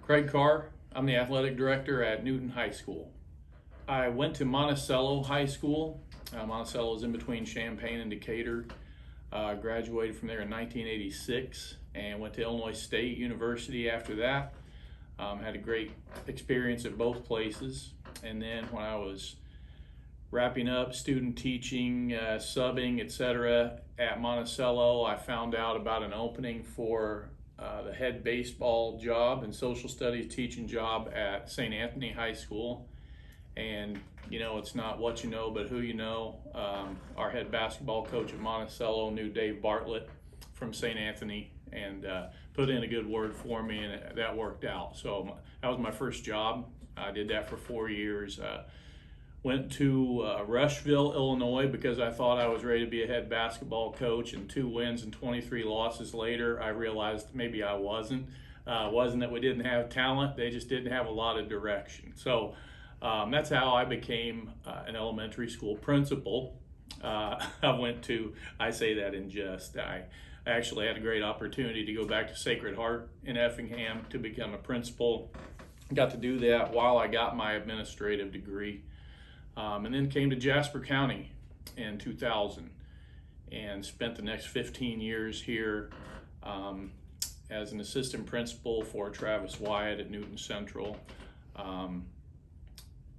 Craig Carr. I'm the athletic director at Newton High School. I went to Monticello High School. Monticello is in between Champaign and Decatur. Graduated from there in 1986 and went to Illinois State University after that. Had a great experience at both places. And then when I was wrapping up student teaching, subbing, etc. at Monticello, I found out about an opening for the head baseball job and social studies teaching job at St. Anthony High School. And it's not what you know, but who you know. Our head basketball coach at Monticello knew Dave Bartlett from St. Anthony and put in a good word for me, and that worked out. So that was my first job. I did that for 4 years. Went to Rushville, Illinois, because I thought I was ready to be a head basketball coach, and 2 wins and 23 losses later, I realized maybe I wasn't. Wasn't that we didn't have talent, they just didn't have a lot of direction. So that's how I became an elementary school principal. I say that in jest, I actually had a great opportunity to go back to Sacred Heart in Effingham to become a principal. Got to do that while I got my administrative degree. And then came to Jasper County in 2000 and spent the next 15 years here as an assistant principal for Travis Wyatt at Newton Central,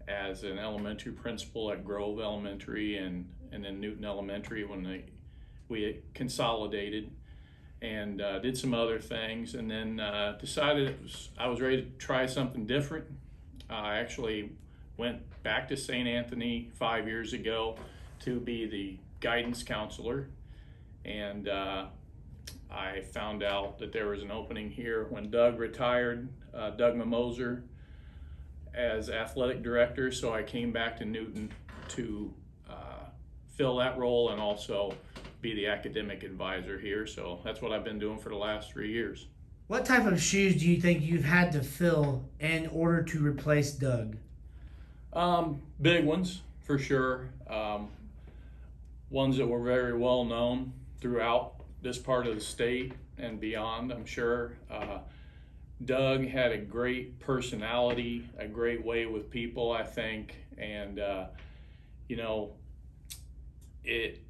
as an elementary principal at Grove Elementary and then Newton Elementary when we consolidated, and did some other things, and then decided I was ready to try something different. I actually went back to St. Anthony 5 years ago to be the guidance counselor, and I found out that there was an opening here when Doug retired, Doug Mimoser, as athletic director, so I came back to Newton to fill that role and also be the academic advisor here. So that's what I've been doing for the last 3 years. What type of shoes do you think you've had to fill in order to replace Doug? Big ones, for sure. Ones that were very well known throughout this part of the state and beyond, I'm sure. Doug had a great personality, a great way with people, I think, and it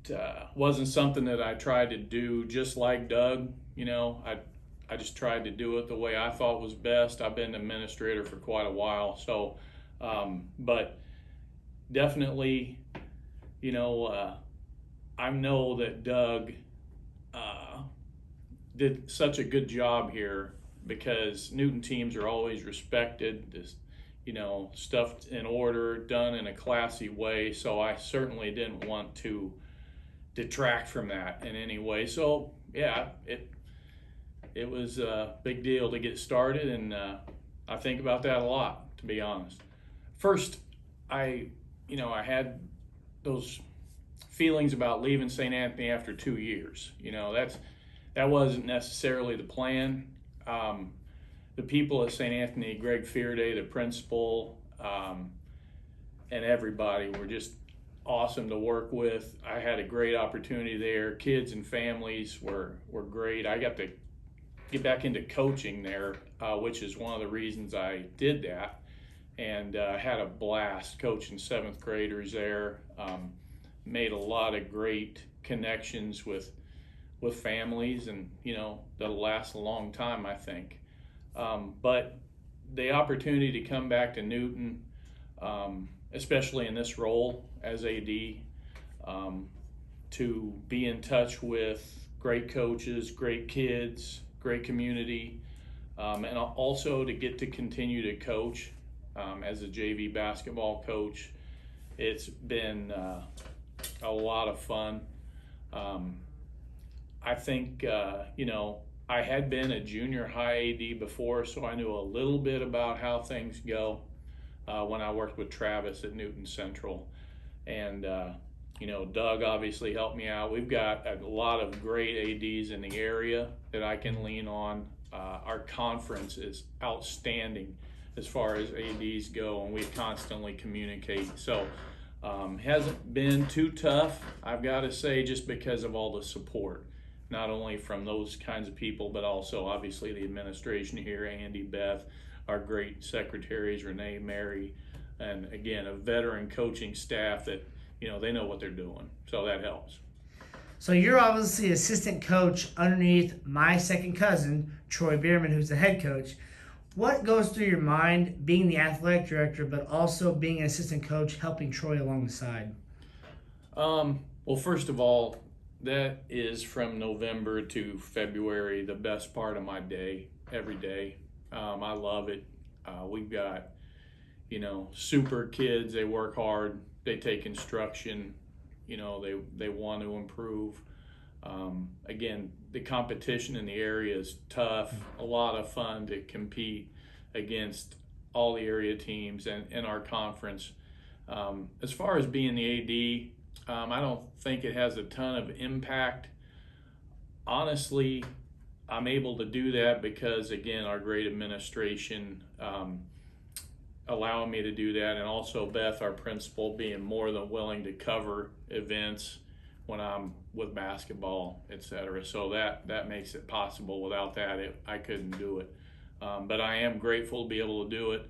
wasn't something that I tried to do just like Doug. I just tried to do it the way I thought was best. I've been an administrator for quite a while, so but definitely, I know that Doug did such a good job here because Newton teams are always respected, stuff in order, done in a classy way. So I certainly didn't want to detract from that in any way. So yeah, it was a big deal to get started, and I think about that a lot, to be honest. First, I had those feelings about leaving St. Anthony after 2 years. That wasn't necessarily the plan. The people at St. Anthony, Greg Fearday, the principal, and everybody were just awesome to work with. I had a great opportunity there. Kids and families were great. I got to get back into coaching there, which is one of the reasons I did that, and had a blast coaching 7th graders there. Made a lot of great connections with families, and that'll last a long time, I think. But the opportunity to come back to Newton, especially in this role as AD, to be in touch with great coaches, great kids, great community, and also to get to continue to coach as a JV basketball coach. It's been a lot of fun. I think, I had been a junior high AD before, so I knew a little bit about how things go when I worked with Travis at Newton Central. And, Doug obviously helped me out. We've got a lot of great ADs in the area that I can lean on. Our conference is outstanding as far as ADs go, and we constantly communicate. So hasn't been too tough, I've got to say, just because of all the support, not only from those kinds of people, but also obviously the administration here, Andy, Beth, our great secretaries, Renee, Mary, and again, a veteran coaching staff that, they know what they're doing. So that helps. So you're obviously assistant coach underneath my second cousin, Troy Bierman, who's the head coach. What goes through your mind being the athletic director, but also being an assistant coach, helping Troy along the side? Well, first of all, that is from November to February, the best part of my day, every day. I love it. We've got, super kids. They work hard. They take instruction. They want to improve. Again, the competition in the area is tough. A lot of fun to compete against all the area teams and in our conference. As far as being the AD, I don't think it has a ton of impact. Honestly, I'm able to do that because, again, our great administration allowing me to do that, and also Beth, our principal, being more than willing to cover events when I'm with basketball, etc. So that makes it possible. Without that, I couldn't do it. But I am grateful to be able to do it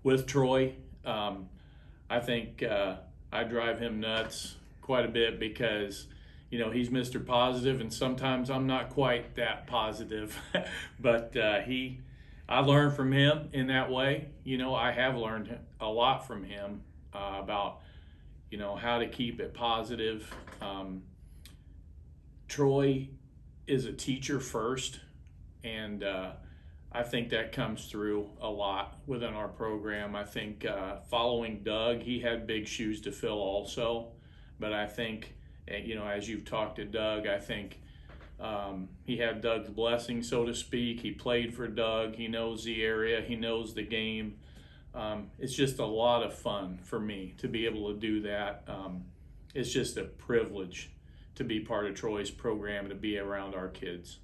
with Troy. I think I drive him nuts quite a bit because he's Mr. Positive, and sometimes I'm not quite that positive. But I learn from him in that way. I have learned a lot from him about how to keep it positive. Troy is a teacher first, and I think that comes through a lot within our program. I think following Doug, he had big shoes to fill also. But I think, as you've talked to Doug, I think he had Doug's blessing, so to speak. He played for Doug. He knows the area. He knows the game. It's just a lot of fun for me to be able to do that. It's just a privilege to be part of Troy's program and to be around our kids.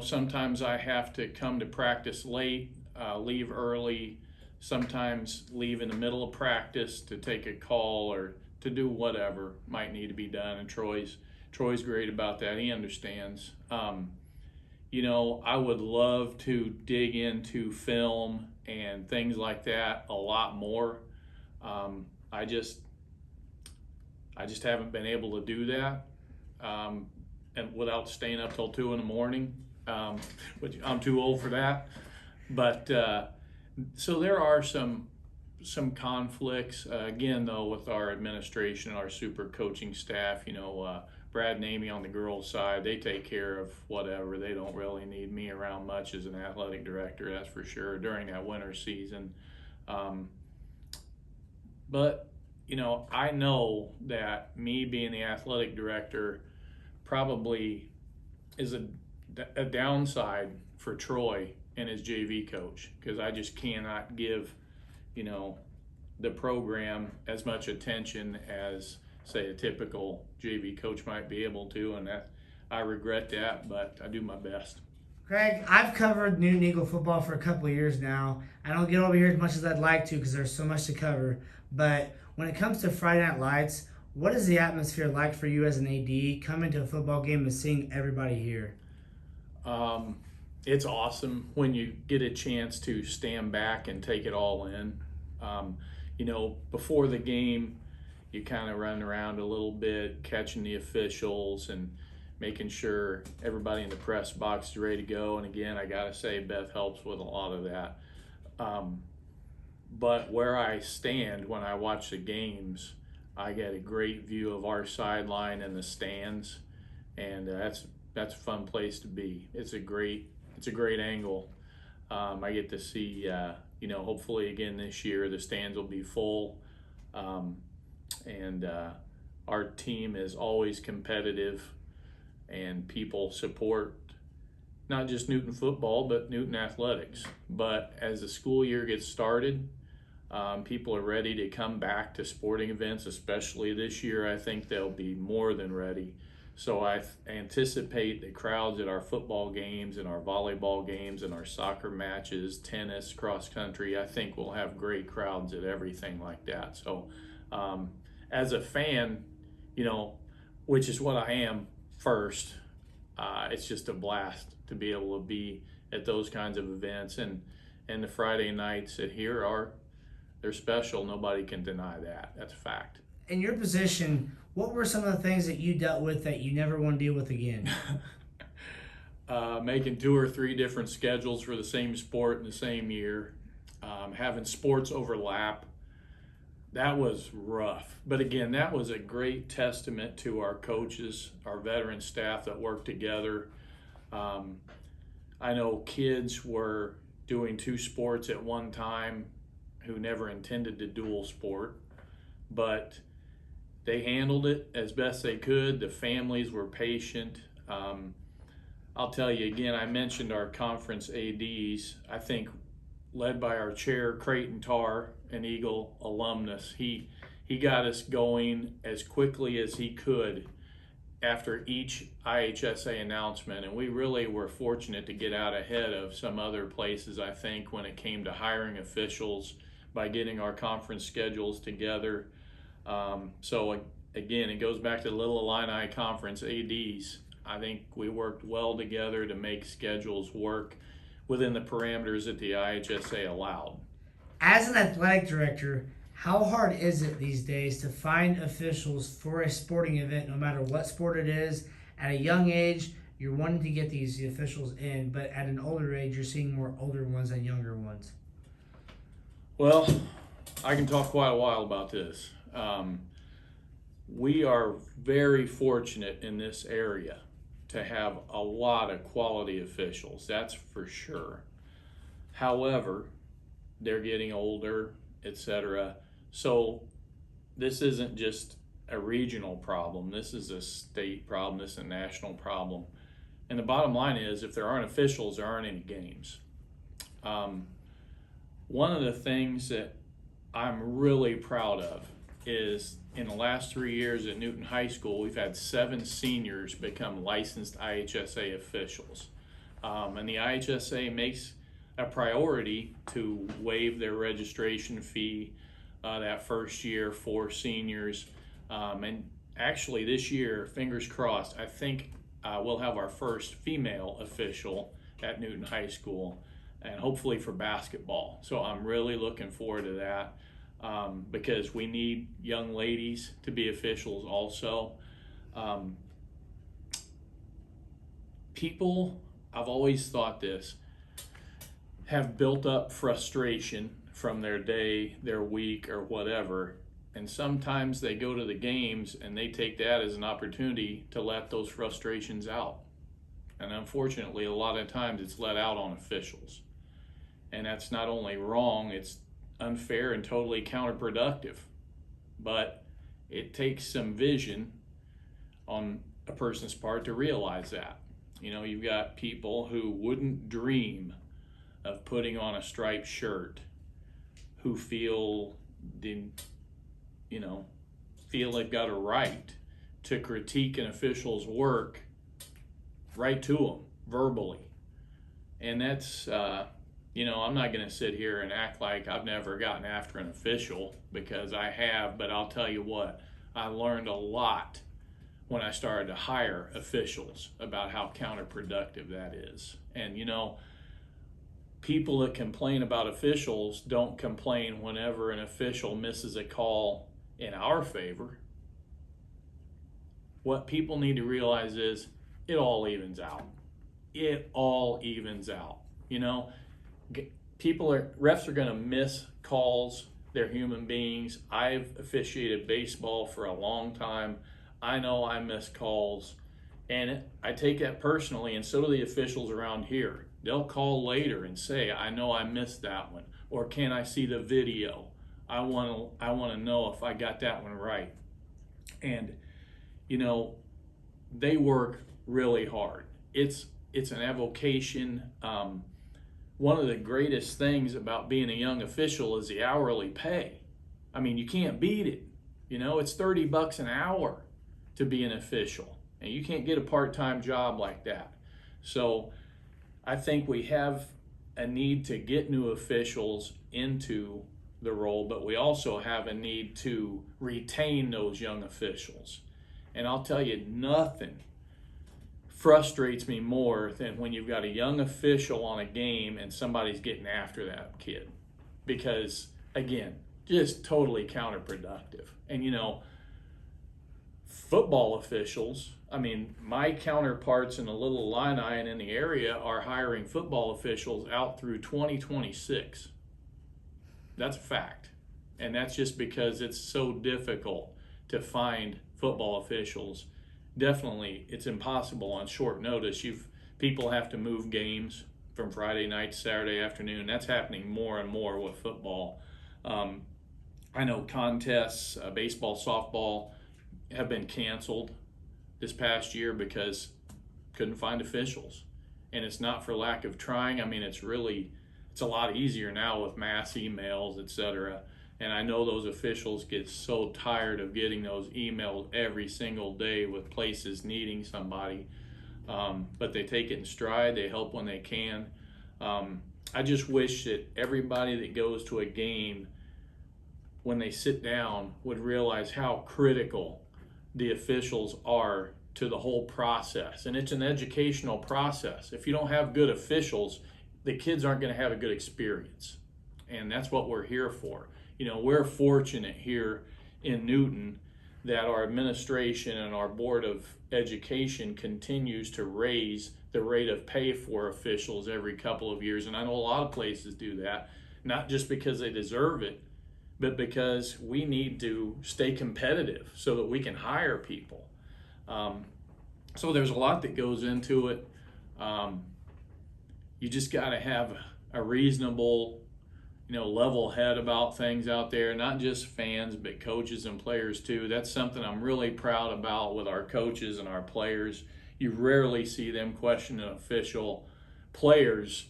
Sometimes I have to come to practice late, leave early, sometimes leave in the middle of practice to take a call or to do whatever might need to be done. And Troy's great about that. He understands. I would love to dig into film and things like that a lot more. I just haven't been able to do that. And without staying up till 2 a.m, which I'm too old for that. But so there are some conflicts. Again, though, with our administration, our super coaching staff, Brad and Amy on the girls' side, they take care of whatever. They don't really need me around much as an athletic director, that's for sure, during that winter season. But I know that me being the athletic director probably is a downside for Troy and his JV coach, because I just cannot give the program as much attention as, say, a typical JV coach might be able to, and that I regret that, but I do my best. Greg, I've covered Newton Eagle football for a couple of years now. I don't get over here as much as I'd like to because there's so much to cover. But when it comes to Friday Night Lights, what is the atmosphere like for you as an AD coming to a football game and seeing everybody here? It's awesome when you get a chance to stand back and take it all in. Before the game, you kind of run around a little bit, catching the officials and making sure everybody in the press box is ready to go. And again, I got to say, Beth helps with a lot of that. But where I stand when I watch the games, I get a great view of our sideline and the stands, and that's a fun place to be. It's a great angle. I get to see, hopefully again this year the stands will be full, and our team is always competitive, and people support not just Newton football but Newton athletics. But as the school year gets started, people are ready to come back to sporting events, especially this year. I think they'll be more than ready. So I anticipate the crowds at our football games and our volleyball games and our soccer matches, tennis, cross country. I think we'll have great crowds at everything like that. So as a fan, you know, which is what I am first. It's just a blast to be able to be at those kinds of events, and the Friday nights at here they're special. Nobody can deny that. That's a fact. In your position, what were some of the things that you dealt with that you never want to deal with again? Making 2 or 3 different schedules for the same sport in the same year, having sports overlap. That was rough. But again, that was a great testament to our coaches, our veteran staff that worked together. I know kids were doing 2 sports at one time who never intended to dual sport, but they handled it as best they could. The families were patient. I'll tell you again, I mentioned our conference ADs. I think led by our chair, Creighton Tarr, an Eagle alumnus, he got us going as quickly as he could after each IHSA announcement, and we really were fortunate to get out ahead of some other places, I think, when it came to hiring officials by getting our conference schedules together. So again, it goes back to the Little Illini Conference ADs. I think we worked well together to make schedules work within the parameters that the IHSA allowed. As an athletic director, how hard is it these days to find officials for a sporting event, no matter what sport it is? At a young age, you're wanting to get these officials in, but at an older age, you're seeing more older ones than younger ones. Well, I can talk quite a while about this. We are very fortunate in this area to have a lot of quality officials, that's for sure. However, they're getting older, etc. So this isn't just a regional problem, this is a state problem, this is a national problem. And the bottom line is, if there aren't officials, there aren't any games. One of the things that I'm really proud of is in the last 3 years at Newton High School, we've had 7 seniors become licensed IHSA officials. And the IHSA makes a priority to waive their registration fee that first year for seniors. And actually this year, fingers crossed, I think we'll have our first female official at Newton High School, and hopefully for basketball. So I'm really looking forward to that. Because we need young ladies to be officials also. People, I've always thought this, have built up frustration from their day, their week, or whatever, and sometimes they go to the games and they take that as an opportunity to let those frustrations out. And unfortunately, a lot of times it's let out on officials. And that's not only wrong, it's unfair and totally counterproductive. But it takes some vision on a person's part to realize that. You know, you've got people who wouldn't dream of putting on a striped shirt, who feel they've got a right to critique an official's work right to them verbally. And that's I'm not going to sit here and act like I've never gotten after an official, because I have, but I'll tell you what, I learned a lot when I started to hire officials about how counterproductive that is. And people that complain about officials don't complain whenever an official misses a call in our favor. What people need to realize is it all evens out. It all evens out. Refs are going to miss calls. They're human beings. I've officiated baseball for a long time. I know I miss calls, and I take that personally, and so do the officials around here. They'll call later and say, I know I missed that one, or can I see the video? I want to know if I got that one right. And they work really hard. It's an avocation. One of the greatest things about being a young official is the hourly pay. I mean, you can't beat it. It's $30 an hour to be an official, and you can't get a part-time job like that. So I think we have a need to get new officials into the role, but we also have a need to retain those young officials. And I'll tell you, nothing frustrates me more than when you've got a young official on a game and somebody's getting after that kid. Because, again, just totally counterproductive. And, football officials, I mean, my counterparts in the little Illini and in the area are hiring football officials out through 2026. That's a fact. And that's just because it's so difficult to find football officials. Definitely, it's impossible on short notice. People have to move games from Friday night to Saturday afternoon. That's happening more and more with football. I know contests, baseball, softball, have been canceled this past year because couldn't find officials. And it's not for lack of trying. I mean, it's a lot easier now with mass emails, etc. And I know those officials get so tired of getting those emails every single day with places needing somebody. But they take it in stride. They help when they can. I just wish that everybody that goes to a game, when they sit down, would realize how critical the officials are to the whole process. And it's an educational process. If you don't have good officials, the kids aren't going to have a good experience. And that's what we're here for. We're fortunate here in Newton that our administration and our Board of Education continues to raise the rate of pay for officials every couple of years. And I know a lot of places do that, not just because they deserve it, but because we need to stay competitive so that we can hire people. So there's a lot that goes into it. You just got to have a reasonable, level head about things out there, not just fans, but coaches and players too. That's something I'm really proud about with our coaches and our players. You rarely see them question an official. Players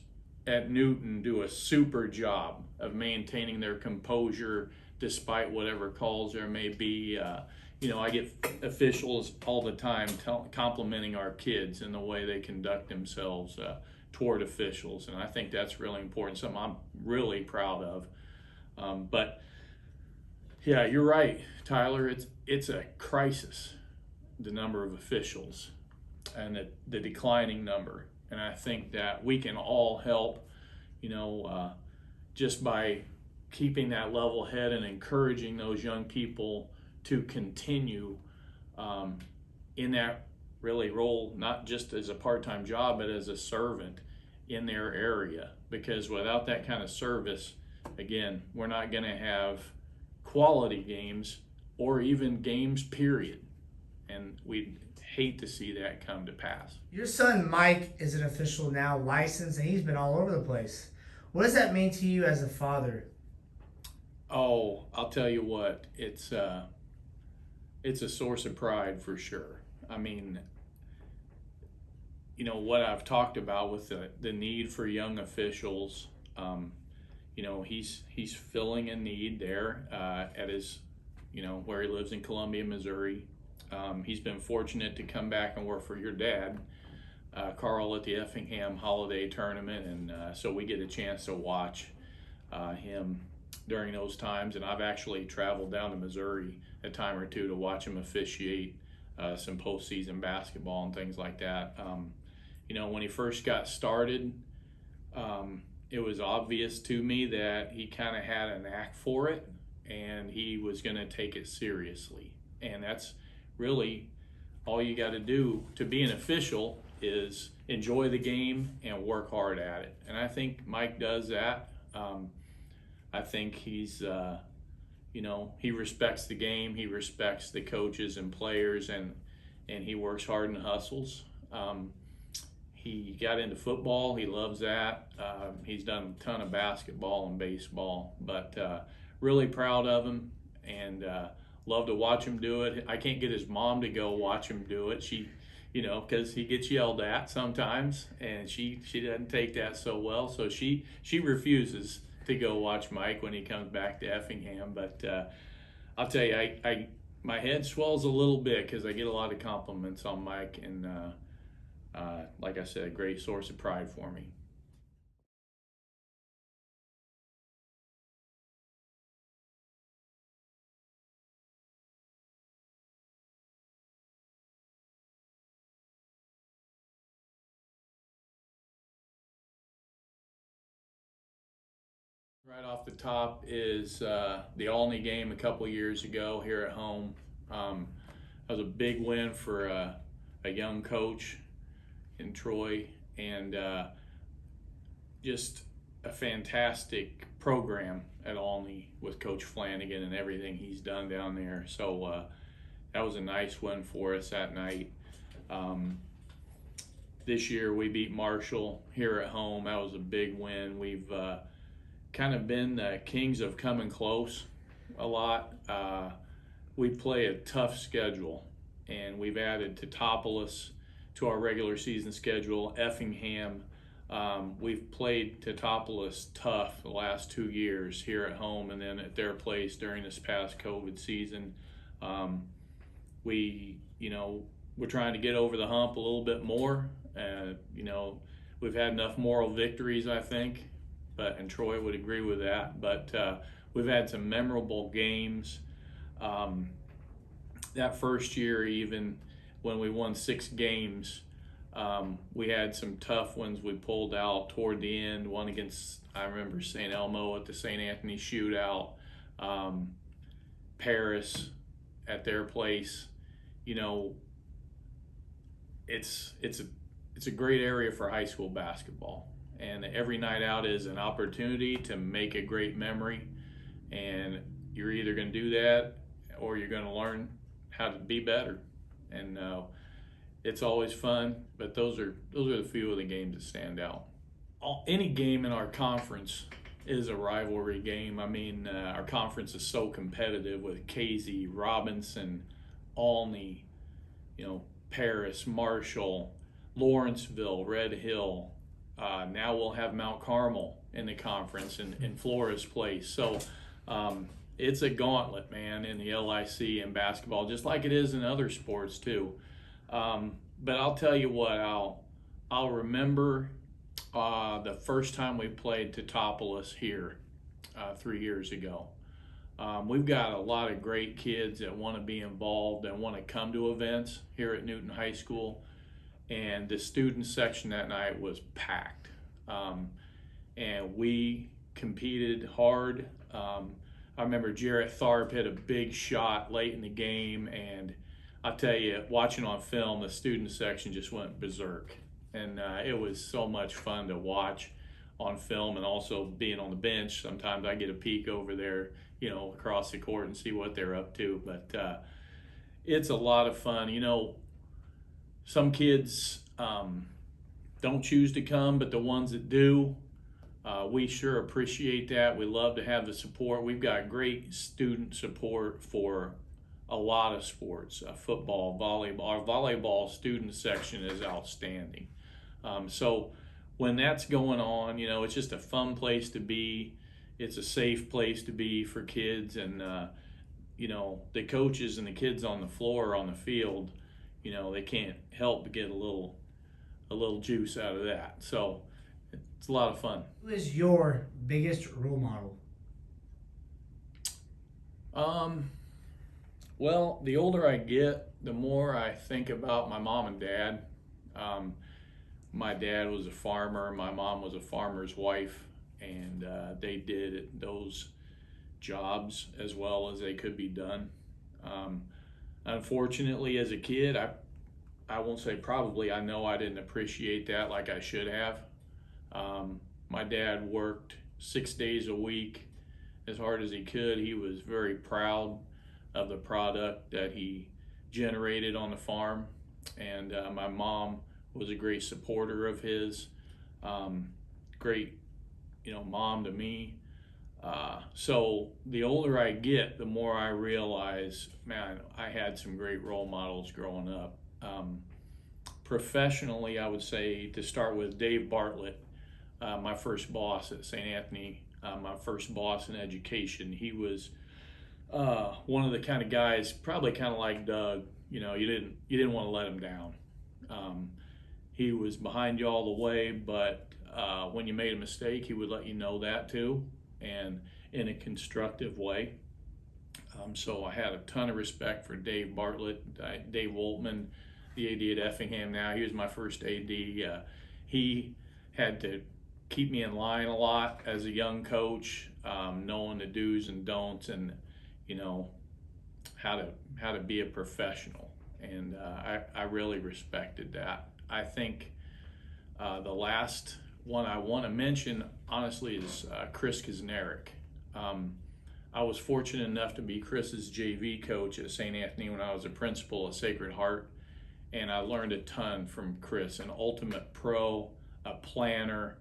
at Newton do a super job of maintaining their composure despite whatever calls there may be. I get officials all the time complimenting our kids in the way they conduct themselves toward officials, and I think that's really important, something I'm really proud of. But yeah, you're right, Tyler. It's a crisis, the number of officials and the declining number. And I think that we can all help, just by keeping that level head and encouraging those young people to continue in that really role, not just as a part-time job, but as a servant in their area. Because without that kind of service, again, we're not going to have quality games or even games, period. And we'd hate to see that come to pass. Your son Mike is an official now, licensed, and he's been all over the place. What does that mean to you as a father? Oh, I'll tell you what, it's a source of pride for sure. I mean, what I've talked about with the need for young officials, he's filling a need there at his, where he lives in Columbia, Missouri. He's been fortunate to come back and work for your dad, Carl, at the Effingham Holiday Tournament, and so we get a chance to watch him during those times. And I've actually traveled down to Missouri a time or two to watch him officiate some postseason basketball and things like that. When he first got started, it was obvious to me that he kind of had a knack for it, and he was going to take it seriously. And that's really all you got to do to be an official, is enjoy the game and work hard at it. And I think Mike does that. I think he's, he respects the game, he respects the coaches and players, and he works hard and hustles. He got into football, he loves that. He's done a ton of basketball and baseball, but really proud of him, and love to watch him do it. I can't get his mom to go watch him do it. She, because he gets yelled at sometimes, and she doesn't take that so well. So she refuses to go watch Mike when he comes back to Effingham. But I'll tell you, I my head swells a little bit because I get a lot of compliments on Mike, and like I said, a great source of pride for me. Right off the top is the Olney game a couple years ago here at home. That was a big win for a young coach in Troy, and just a fantastic program at Olney with Coach Flanagan and everything he's done down there. So that was a nice win for us that night. This year we beat Marshall here at home. That was a big win. We've kind of been the kings of coming close a lot. We play a tough schedule, and we've added Teutopolis to our regular season schedule, Effingham. We've played Teutopolis tough the last 2 years here at home and then at their place during this past COVID season. We're trying to get over the hump a little bit more. We've had enough moral victories, I think, and Troy would agree with that. But we've had some memorable games. That first year, even when we won 6 games, we had some tough ones we pulled out toward the end. One against, I remember, St. Elmo at the St. Anthony shootout, Paris at their place. It's a great area for high school basketball, and every night out is an opportunity to make a great memory, and you're either going to do that or you're going to learn how to be better. And it's always fun, but those are the few of the games that stand out. Any game in our conference is a rivalry game. I mean, our conference is so competitive with Casey, Robinson, Olney, Paris, Marshall, Lawrenceville, Red Hill. Now we'll have Mount Carmel in the conference in Flores Place. So it's a gauntlet, man, in the LIC and basketball, just like it is in other sports too. But I'll tell you what, I'll remember the first time we played Teutopolis here 3 years ago. We've got a lot of great kids that want to be involved and want to come to events here at Newton High School. And the student section that night was packed. And we competed hard. I remember Jarrett Tharp hit a big shot late in the game, and I'll tell you, watching on film, the student section just went berserk. And it was so much fun to watch on film, and also being on the bench. Sometimes I get a peek over there, across the court and see what they're up to. But it's a lot of fun. Some kids don't choose to come, but the ones that do, we sure appreciate that. We love to have the support. We've got great student support for a lot of sports, football, volleyball. Our volleyball student section is outstanding. So when that's going on, it's just a fun place to be. It's a safe place to be for kids, and the coaches and the kids on the floor, on the field, they can't help but get a little juice out of that. So it's a lot of fun. Who is your biggest role model? Well, the older I get, the more I think about my mom and dad. My dad was a farmer. My mom was a farmer's wife, and they did those jobs as well as they could be done. Unfortunately, as a kid, I won't say probably, I know I didn't appreciate that like I should have. My dad worked 6 days a week as hard as he could. He was very proud of the product that he generated on the farm, and my mom was a great supporter of his. Great, mom to me. So the older I get, the more I realize, man, I had some great role models growing up. Professionally, I would say, to start with, Dave Bartlett, my first boss at St. Anthony, my first boss in education. He was one of the kind of guys, probably kind of like Doug. You didn't want to let him down. He was behind you all the way, but when you made a mistake, he would let you know that too, and in a constructive way. So I had a ton of respect for Dave Bartlett. Dave Woltman, the AD at Effingham now, he was my first AD. He had to keep me in line a lot as a young coach, knowing the do's and don'ts, and you know how to be a professional. And I really respected that. I think the last one I want to mention, honestly, is Chris Kisnerick. I was fortunate enough to be Chris's JV coach at St. Anthony when I was a principal at Sacred Heart, and I learned a ton from Chris, an ultimate pro, a planner,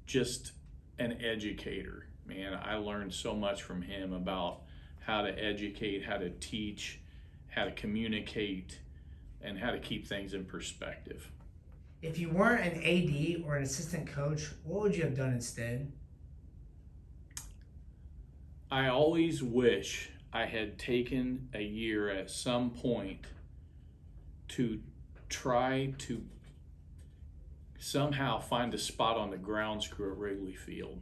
just an educator. Man, I learned so much from him about how to educate, how to teach, how to communicate, and how to keep things in perspective. If you weren't an AD or an assistant coach, what would you have done instead? I always wish I had taken a year at some point to try to somehow find a spot on the grounds crew at Wrigley Field.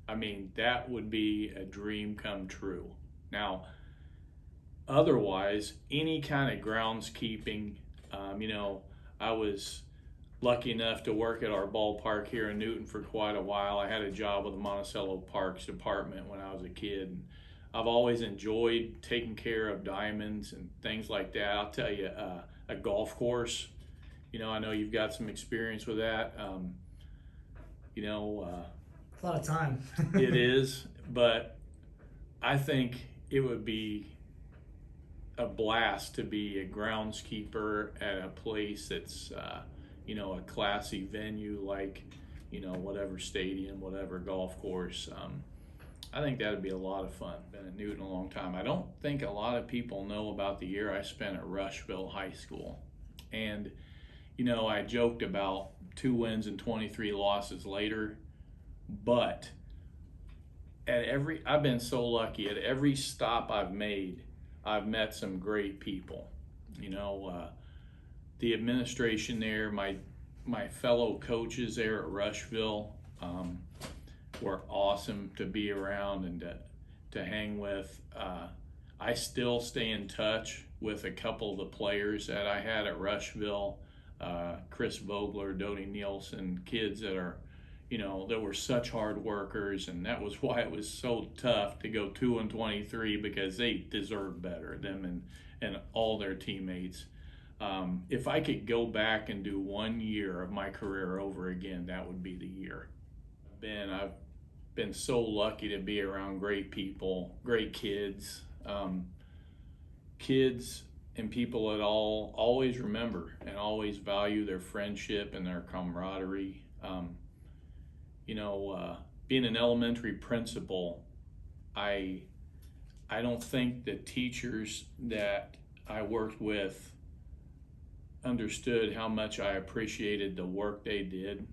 I mean, that would be a dream come true. Now, otherwise, any kind of groundskeeping, I was lucky enough to work at our ballpark here in Newton for quite a while. I had a job with the Monticello Parks Department when I was a kid. I've always enjoyed taking care of diamonds and things like that. I'll tell you, a golf course, I know you've got some experience with that. It's a lot of time. It is, but I think it would be a blast to be a groundskeeper at a place that's a classy venue like whatever stadium, whatever golf course. I think that would be a lot of fun. Been at Newton a long time. I don't think a lot of people know about the year I spent at Rushville High School, and I joked about 2 wins and 23 losses later, but I've been so lucky at every stop I've made. I've met some great people. The administration there, my fellow coaches there at Rushville were awesome to be around and to hang with. I still stay in touch with a couple of the players that I had at Rushville, Chris Vogler, Dodie Nielsen, kids that are, that were such hard workers, and that was why it was so tough to go 2 and 23, because they deserved better, them and all their teammates. If I could go back and do 1 year of my career over again, that would be the year. I've been so lucky to be around great people, great kids, kids and people that always remember and always value their friendship and their camaraderie. Being an elementary principal, I don't think the teachers that I worked with understood how much I appreciated the work they did.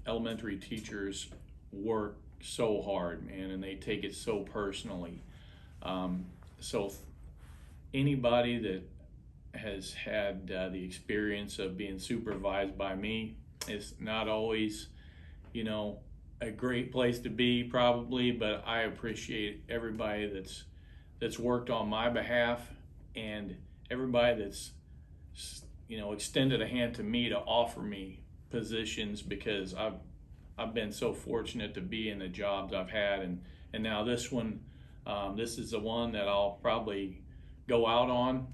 Elementary teachers work so hard, man, and they take it so personally. So anybody that has had the experience of being supervised by me, it's not always, a great place to be probably, but I appreciate everybody that's worked on my behalf, and everybody that's extended a hand to me to offer me positions, because I've been so fortunate to be in the jobs I've had, and now this one, this is the one that I'll probably go out on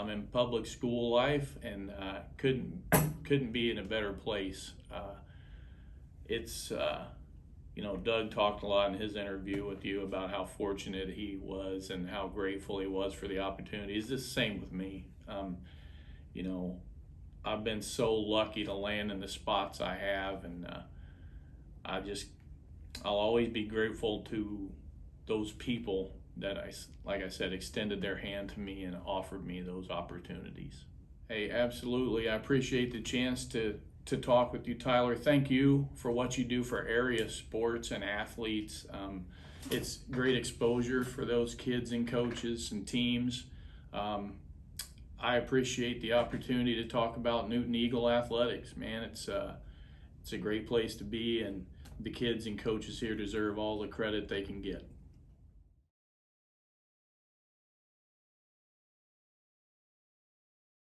in public school life, and couldn't be in a better place. It's Doug talked a lot in his interview with you about how fortunate he was and how grateful he was for the opportunities. It's the same with me. I've been so lucky to land in the spots I have, and I'll always be grateful to those people that like I said, extended their hand to me and offered me those opportunities. Hey, absolutely. I appreciate the chance to talk with you, Tyler. Thank you for what you do for area sports and athletes. It's great exposure for those kids and coaches and teams. I appreciate the opportunity to talk about Newton Eagle athletics, man. It's a great place to be, and the kids and coaches here deserve all the credit they can get.